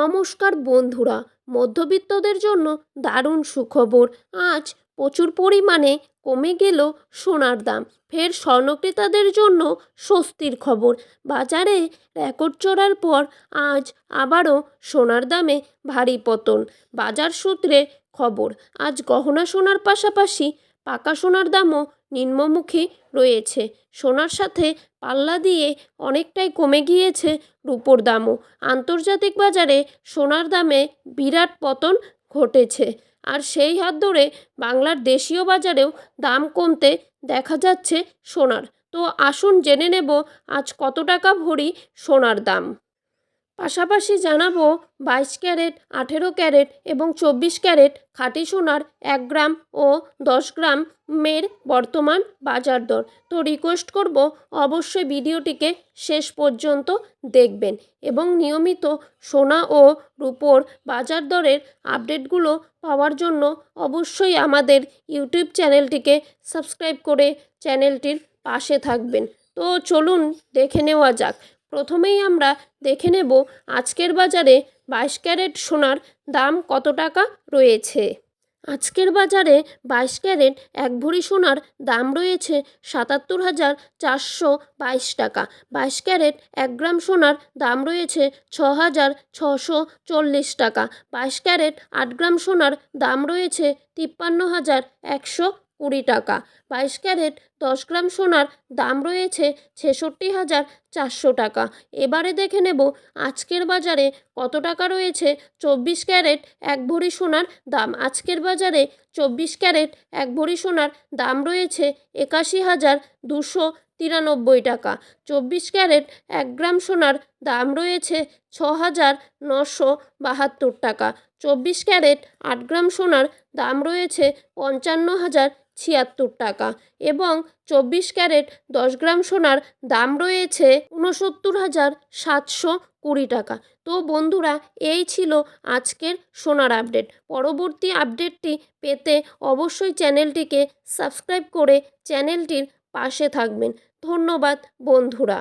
নমস্কার বন্ধুরা, মধ্যবিত্তদের জন্য দারুণ সুখবর। আজ প্রচুর পরিমাণে কমে গেল সোনার দাম। ফের স্বর্ণক্রেতাদের জন্য স্বস্তির খবর। বাজারে রেকর্ড চড়ার পর আজ আবারও সোনার দামে ভারী পতন। বাজার সূত্রে খবর, আজ গহনা সোনার পাশাপাশি পাকা সোনার দামও নিম্নমুখী রয়েছে। সোনার সাথে পাল্লা দিয়ে অনেকটাই কমে গিয়েছে রূপোর দামও। আন্তর্জাতিক বাজারে সোনার দামে বিরাট পতন ঘটেছে, আর সেই হাত ধরে বাংলার দেশীয় বাজারেও দাম কমতে দেখা যাচ্ছে সোনার। তো আসুন জেনে নেব আজ কত টাকা ভরি সোনার দাম। পাশাপাশি জানাবো 22 ক্যারেট, 18 ক্যারেট এবং 24 ক্যারেট খাঁটি সোনার 1 গ্রাম ও 10 গ্রামের বর্তমান বাজার দর। তো রিকোয়েস্ট করব অবশ্যই ভিডিওটিকে শেষ পর্যন্ত দেখবেন এবং নিয়মিত সোনা ও রূপোর বাজার দরের আপডেটগুলো পাওয়ার জন্য অবশ্যই আমাদের ইউটিউব চ্যানেলটিকে সাবস্ক্রাইব করে চ্যানেলটির পাশে থাকবেন। তো চলুন দেখে নেওয়া যাক। প্রথমেই আমরা দেখে নেব আজকের বাজারে 22 ক্যারেট সোনার দাম কত টাকা রয়েছে। আজকের বাজারে 22 ক্যারেট 1 ভরি সোনার দাম রয়েছে 77,422 টাকা। 22 ক্যারেট 1 গ্রাম সোনার দাম রয়েছে 6,640 টাকা। 22 ক্যারেট 8 গ্রাম সোনার দাম রয়েছে 53,120 টাকা। 22 ক্যারেট 10 গ্রাম সোনার দাম রয়েছে 66,400 টাকা। এবারে দেখে নেব আজকের বাজারে কত টাকা রয়েছে 24 ক্যারেট 1 ভরি সোনার দাম। আজকের বাজারে 24 ক্যারেট 1 ভরি সোনার দাম রয়েছে 81,293 টাকা। 24 ক্যারেট 1 গ্রাম সোনার দাম রয়েছে 6,972 টাকা। 24 ক্যারেট 8 গ্রাম সোনার দাম রয়েছে 55,076 টাকা এবং 24 ক্যারেট 10 গ্রাম সোনার দাম রয়েছে 69,720 টাকা। তো বন্ধুরা, এই ছিল আজকের সোনার আপডেট। পরবর্তী আপডেটটি পেতে অবশ্যই চ্যানেলটিকে সাবস্ক্রাইব করে চ্যানেলটির পাশে থাকবেন। ধন্যবাদ বন্ধুরা।